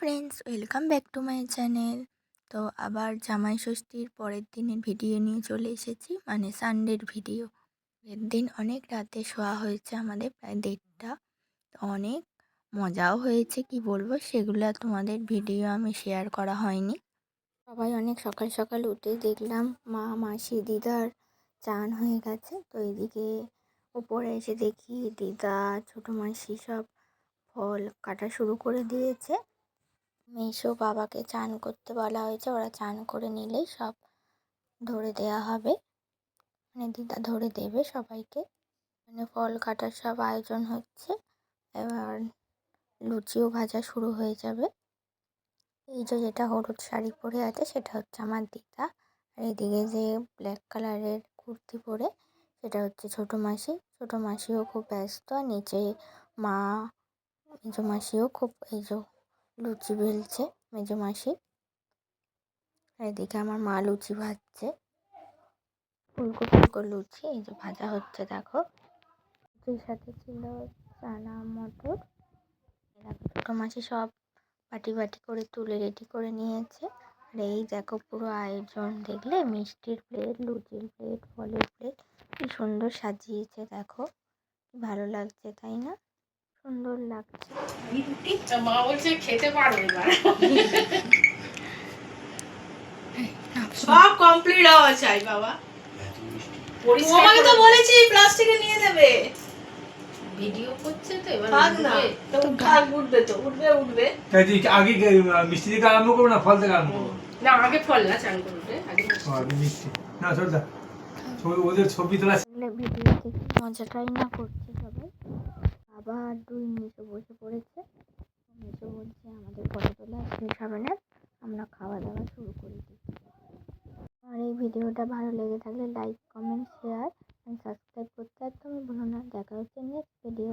Friends, welcome back to my channel. তো আবার জামাই ষষ্ঠীর পরের দিনের ভিডিও নিয়ে চলে এসেছি, মানে সানডের ভিডিও। এর দিন অনেক রাতে শোয়া হয়েছে আমাদের, প্রায় 1:30। তো অনেক মজাও হয়েছে, কি বলবো, সেগুলো আর তোমাদের ভিডিও আমি শেয়ার করা হয়নি। সবাই অনেক সকাল সকাল উঠে দেখলাম মা, মাসি, দিদার চান হয়ে গেছে। তো এদিকে উপরে এসে দেখি দিদা, ছোটো মাসি সব ফল কাটা শুরু করে দিয়েছে। মেসো বাবাকে চান করতে বলা হয়েছে, ওরা চান করে নিলেই সব ধরে দেয়া হবে, মানে দিদা ধরে দেবে সবাইকে। মানে ফল কাটার সব আয়োজন হচ্ছে, এবার লুচিও ভাজা শুরু হয়ে যাবে। এই যে যেটা হলুদ শাড়ি পরে আছে সেটা হচ্ছে আমার দিদা, আর এদিকে যে ব্ল্যাক কালারের কুর্তি পরে সেটা হচ্ছে ছোটো মাসি। ছোটো মাসিও খুব ব্যস্ত, আর নিচে মা, মেজো মাসিও খুব, এই যে লুচি বেলছে মেজো মাসি। আর এদিকে আমার মা লুচি ভাজছে, ফুলকো ফুলকো লুচি এই যে ভাজা হচ্ছে দেখো। লুচির সাথে ছিল চানা মটর। দেখো ছোটো মাসি সব বাটি বাটি করে তুলে রেডি করে নিয়েছে। আর এই দেখো পুরো আয়োজন দেখলে, মিষ্টির প্লেট, লুচির প্লেট, ফলের প্লেট, কি সুন্দর সাজিয়েছে দেখো, কি ভালো লাগছে তাই না? সুন্দর লাগছে। মা বলছে খেতে পারো এবার। সব কমপ্লিট হওয়া চাই বাবা। তোমাকে তো বলেছি প্লাস্টিকে নিয়ে দেবে। ভিডিও করছে তো এবার উঠবে তো, ভাগ উঠবে তো, উঠবে। তাই আগে মিষ্টি থেকে আরম্ভ করবো না ফল থেকে আরম্ভ করবো? না আগে ফল না, চান করবে আগে মিষ্টি। না ছোটদা, ওদের ছবি তোলা ভিডিও দেখে মজাটাই না করছে সবাই। আবার দুই মেসো বসে পড়েছে। মেসো বলছে আমাদের ফটো তোলা শেষ হবে না, আমরা খাওয়া দাওয়া শুরু করে দিই। আর এই ভিডিওটা ভালো লেগে থাকলে like, comment, share and subscribe করতে একদমই ভুলো না। দেখা হচ্ছে নেক্সট ভিডিও।